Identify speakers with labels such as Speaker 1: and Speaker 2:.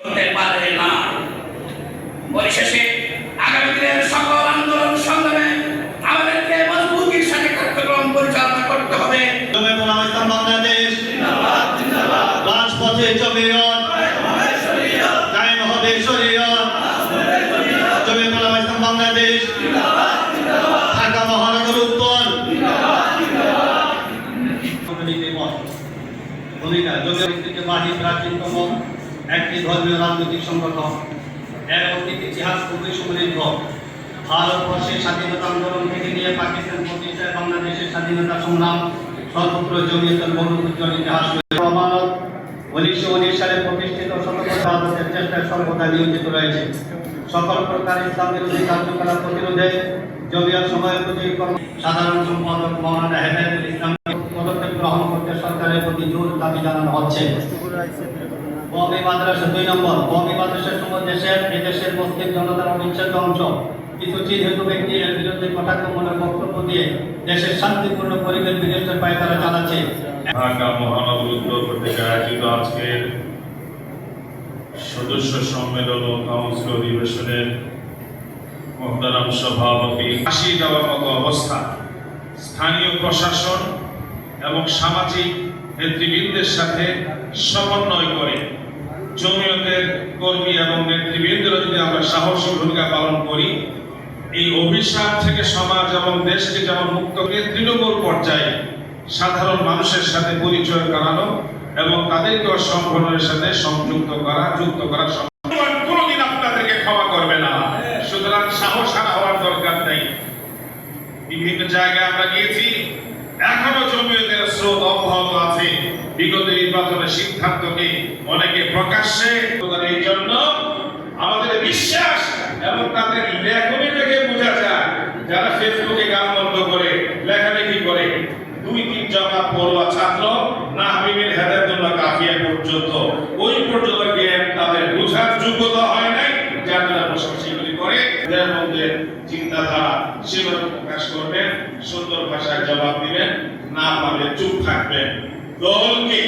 Speaker 1: হতে পারে না। পরিশেষে আগামী দিনের সকল আন্দোলন সংগ্রামে আমাদেরকে মজবুতির সাথে কার্যক্রম পরিচালনা করতে হবে।
Speaker 2: বাংলাদেশ রাজপথে জমিয়ত কায়েম হবে শরীয়ত। জমিয়তুল উলামা ইসলাম বাংলাদেশ ঢাকা মহানগর উত্তর ভূমিকা জমিয়তকে বাহির প্রাচীনতম একটি ধর্মীয় রাজনৈতিক সংগঠন। এর অতীত ইতিহাস খুবই সমৃদ্ধ। ভারতবর্ষের স্বাধীনতা আন্দোলন থেকে নিয়ে পাকিস্তান প্রতিষ্ঠায় বাংলাদেশের স্বাধীনতা সংগ্রাম সর্বত্র জমিয়তের বহু উজ্জ্বল ইতিহাস রয়েছে। 1919 সালে প্রতিষ্ঠিত শতবর্ষের চেষ্টায় সর্বদা নিয়োজিত রয়েছে। সকল প্রকার ইসলাম বিরোধী কার্যকলাপ প্রতিরোধে জমিয়ত সভাপতি সাধারণ সম্পাদক মাওলানা হেদায়েতুল ইসলাম পদক্ষেপ গ্রহণ করতে সরকারের প্রতি জোর দাবি জানানো হচ্ছে। কওমি মাদ্রাসা 2 নম্বর কওমি মাদ্রাসার সময় এদেশের মুসলিম জনতার অবিচ্ছেদ্য অংশ। কিছু চিহ্নিত ব্যক্তি এর বিরুদ্ধে কটাক্ষমূলক বক্তব্য দিয়ে দেশের শান্তিপূর্ণ পরিবেশ বিনষ্টের পায়তারা চালাচ্ছে।
Speaker 3: ঢাকা মহানগর উত্তর থেকে আয়োজিত আজকের সদস্য সম্মেলন ও কাউন্সিল অধিবেশনের মহতারাম সভাপতি ফাঁসি দেওয়ার মতো অবস্থা স্থানীয় প্রশাসন এবং সামাজিক নেতৃবৃন্দের সাথে সমন্বয় করে জমিয়তের কর্মী এবং নেতৃবৃন্দরা যদি আমরা সাহসী ভূমিকা পালন করি, এই অভিশাপ থেকে সমাজ এবং দেশকে যেমন মুক্ত করে তৃণমূল পর্যায়ে সাধারণ মানুষের সাথে পরিচয় করানো এবং তাদেরকে সংগঠনের সাথে যুক্ত করা কোনোদিন আপনাদেরকে ক্ষমা করবে না। সুতরাং সাহস হারা হওয়ার দরকার নেই। বিভিন্ন জায়গায় আমরা গিয়েছি, এখনো জমিয়তের স্রোত অব্যাহত আছে। বিগত নির্বাচনের সিদ্ধান্তকে অনেকে প্রকাশ্যে, এই জন্য আমাদের বিশ্বাস এবং তাদের লেখনী থেকে বোঝা যায় যারা ফেসবুকে গান বন্ধ করে লেখালেখি করে 2-3 জমা পড়ুয়া ছাত্র না হাবিবের হেদায়েতুল্লাহ কাফিয়া পর্যন্ত ওই পর্যন্ত জ্ঞান তাদের বোঝার যোগ্যতা হয় নাই, যার দ্বারা প্রশংসাগুলি করে এদের মধ্যে চিন্তাধারা সেগুলো প্রকাশ করবেন, সুন্দর ভাষায় জবাব দিবেন, না পারলে চুপ থাকবেন। দলকে